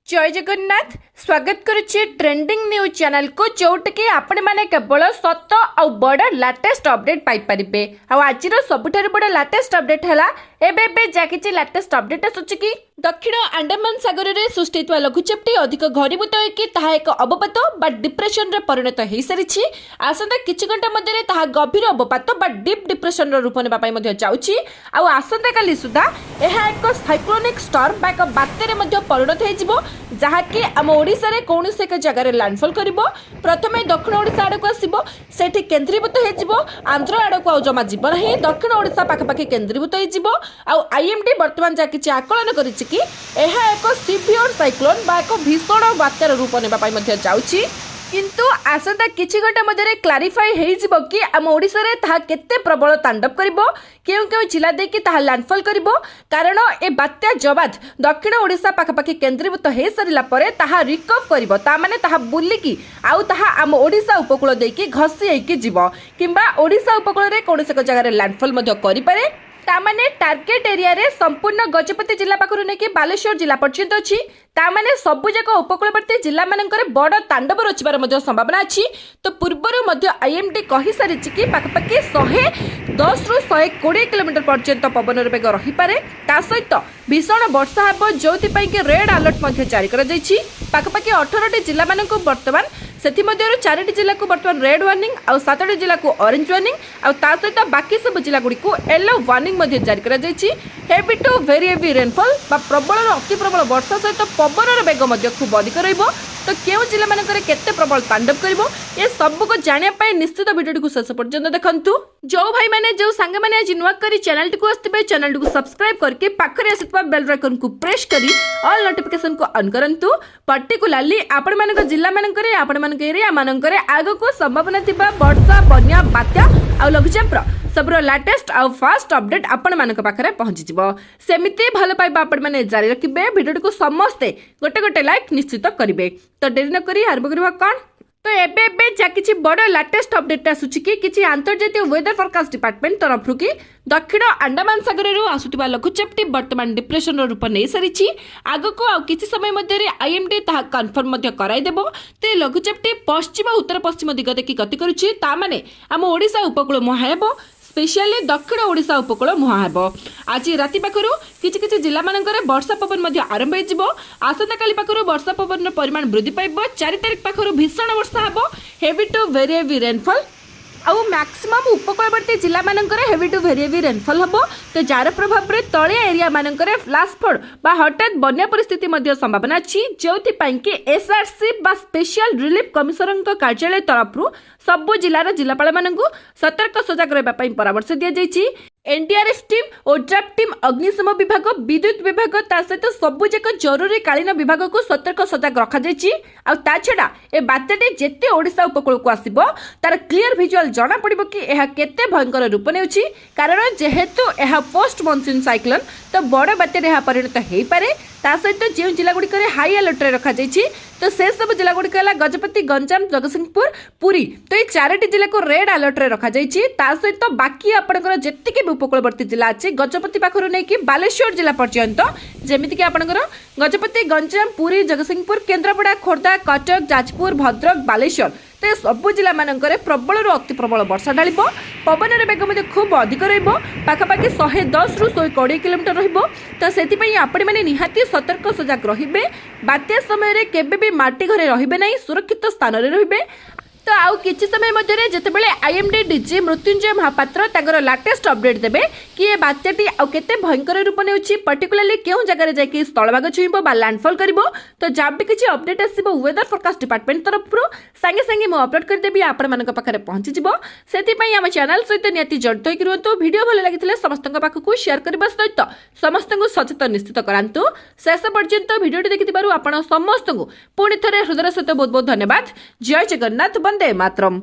जय जगन्नाथ स्वागत करुच्चे trending news channel को जोटि आपण मैंने केवल सत आ बड़ लाटेस्ट अपडेट पाइपर आज सबुठ बड़ लाटेस्ट अपडेट है एबे जहाँ लाटेस्ट अपडेट आसूची कि दक्षिण अंडमान सागर में सृष्टि लघुचापटी अधिक घनीभूत होता एक अवपात बा डिप्रेशन रे परिणत हो सारी आसंता किछि घंटा मध्य गभीर अवपात बा डीप डिप्रेशन रूप ने जाऊँगी आसंता काली सुधा यह एक साइक्लोनिक स्टॉर्म बा एक बात्यारे परिणत हो जहाँकि आम ओडिशा रे कौन से एक जगह लैंडफॉल करिवो प्रथमे दक्षिण ओडिशा आड़ को आसीबो सेठी केंद्रीभूत हो आंध्र आड़ को जमा जीव ना दक्षिण ओडिशा पाखापाखि केंद्रीभूत हो आईएमडी बर्तमान जहाँ किसी आकलन करिछि कि यह एक सिवियर साइक्लोन बा एक भीषण बात्यार रूप ने जाउछि किंतु आसंता किछि घंटा मध्य क्लारिफाई हो कि आम ओडिशा रे ताहा केते प्रबल तांडव करिवो केउ केउ जिला देखि ताहा लैंडफॉल करिवो कारण ए बात्या जबाद दक्षिण ओडिशा पाखापाखि केंद्रीभूत हो सारिला परे ताहा रिकव करिवो ता माने ताहा बुलिकी आउ ताहा आम ओडिशा उपकूल देकी घसी हेकी जीवो किंबा ओडिशा उपकूल रे कोनोसे एक जगह लैंडफॉल मध्य करि पारे तामाने टार्गेट एरिया रे संपूर्ण गजपति जिला पाखरु नेकी बालेश्वर जिला पर्यंत अछि तामाने सबु जाक उपकूलवर्ती जिला मानकर बड़ तांडव रचिबार मध्य संभावना अछि तो पूर्वरु मध्य आईएमडी कहि सारिछि कि पाखपाखि 110 रु 120 किलोमीटर पर्यंत पवन वेग रही पारे ता सहित भीषण वर्षा हेबो जोथि पई कि रेड अलर्ट मध्य जारी करा जायछि पाखपाखि 18 जिला मानक वर्तमान सेथि मध्यरु 4 जिला को वर्तमान रेड वार्निंग और 7 जिला को ऑरेंज वार्निंग और ता सहित बाकी सब जिला गुडी को येलो वार्निंग मध्य जारी करा जायछि heavy to very heavy rainfall बा प्रबल अति प्रबल वर्षा सहित पवन वेग मध्य खूब अधिक रहिबो तो केउ जिला मानकर केते प्रबल तांडव करिवो ये सब को जानिया पाए निश्चित वीडियो को शेष पर्यंत देखंतु जो भाई माने जो संग माने आज नुवा करी चैनल को आस्ते चैनल को सब्सक्राइब करके पाखरे आसितबा बेल आइकन को प्रेस करी ऑल नोटिफिकेशन को ऑन करंतु पर्टिकुलरली आपण मानक जिला मानकर आपण मानक एरिया मानकर आगो को संभावना थिबा वर्षा बन्या बात्या आ लघुचाप सबरो लेटेस्ट आ फास्ट अपडेट आपण मानक पाखरे पहुंची जिवो सेमिति भलो पाइबा आपण माने जारी रखिबे वीडियो को समस्ते गोटे गोटे लाइक निश्चित करिवे तो देरी न करी आरंभ करबा कोन तो एबे जा किछि बड़ लेटेस्ट अपडेट आसुछि कि किछि अंतर्जातीय वेदर फोरकास्ट डिपार्टमेंट तरफ कि दक्षिण अंडमान सागर रु आसुतिबा लघुचापटी वर्तमान डिप्रेशन रूप नै सारिछि आगको आ किछि समय मध्य आईएमडी ताहा कन्फर्म मध्य कराई देबो ते लघुचापटी पश्चिम उत्तर पश्चिम दिग देखि गति करुछि ता माने हम ओडिशा उपकूल मुहायबो स्पेशली दक्षिण ओडिशा उपकूल मुहां हेबो आज राति पाखरु किछि किछि जिला मानकर वर्षा पवन मध्य आरंभ होइजिवो आसंता काली पाखरु वर्षा पवन परिमाण वृद्धि पाइबो 4 तारिख पाखरु भीषण वर्षा हेबो heavy to very heavy rainfall आउ मैक्सिमम उपकूलवर्ती जिला मानकर heavy to very heavy rainfall हम तो जार प्रभाव में तलिया एरिया मानकर फ्लैश फ्लड बा हठात बन्या परिस्थिति मध्य संभावना अच्छी जो कि एसआरसी बा स्पेशल रिलीफ कमिशनर कार्यालय तरफ सबु जिलार जिलापाल मानकु सतर्क सजग रहिबा परामर्श दिया जायछि एनडीआरएफ टीम ओड्राफ टीम अग्निशम विभाग विद्युत विभाग ता सहित सबु जाक जरूरी कालीन विभाग को सतर्क सजग रखा जायछि आ ता छडा ए बात्याटी जेते ओडिशा उपकूल को आसीबो तार क्लियर विजुअल जाना पड़िबो कि एहा केते भयंकर रूप नेउछि कारण जेहेतु एहा पोस्ट मॉनसून साइक्लोन तो बड़ बात्यारे एहा परिणत हेई पारे ता सहित जो जिला गुडी करे हाई अलर्ट रे रखा जायछि तो से सब जिला गुडी कला गजपति गंजाम जगतसिंहपुर पुरी तो ये 4टी जिला को रेड अलर्ट रे रखा जायछि ता सहित बाकी आपनकर जेतिके उपकूलवर्ती जिला अच्छे गजपति पाखरु नै कि बालेश्वर जिला पर्यंत जेमिति कि आपनकर गजपति गंजाम पुरी जगतसिंहपुर केन्द्रापड़ा खोर्धा कटक जाजपुर भद्रक बालेश्वर तो सबु जिला मानकर प्रबल रु अति प्रबल वर्षा ढालिबो पवन वेग मध्य खूब अधिक रहिबो पाखापाखि 110 रु 120 किलोमीटर रहिबो तो सेति पई आपण माने निहाती सतर्क सजग रहिबे बात्या समय रे केबे भी माटी घरे रहिबे नै सुरक्षित स्थान रे रहिबे तो आउ किछि समय मध्यरे जेतेबेले आईएमडी डीजी मृत्युंजय महापात्र तागर लेटेस्ट अपडेट देबे कि ए बात्याटी आउ केते भयंकर रूप नेउछि पर्टिकुलरली केउ जगह जाके स्थलभाग छुइबो बा लैंडफॉल करिवो तो जब भी किछि अपडेट आसीबो वेदर फोरकास्ट डिपार्टमेंट तरफरु संगे संगे मो अपलोड कर देबी आपण मानक पाखरे पहुंची जिवो सेति पई हम चैनल सहित नियति जड़ित होई रहंतु वीडियो भल लागितले समस्तक पाखकु शेयर करबा सहित समस्तक सचेतन निश्चित करांतु शेष पर्यंत वीडियोटी देखिथिबारु आपण समस्तक पुणी थरे हृदय सहित बहुत बहुत धन्यवाद जय जगन्नाथ वंदे मातरम।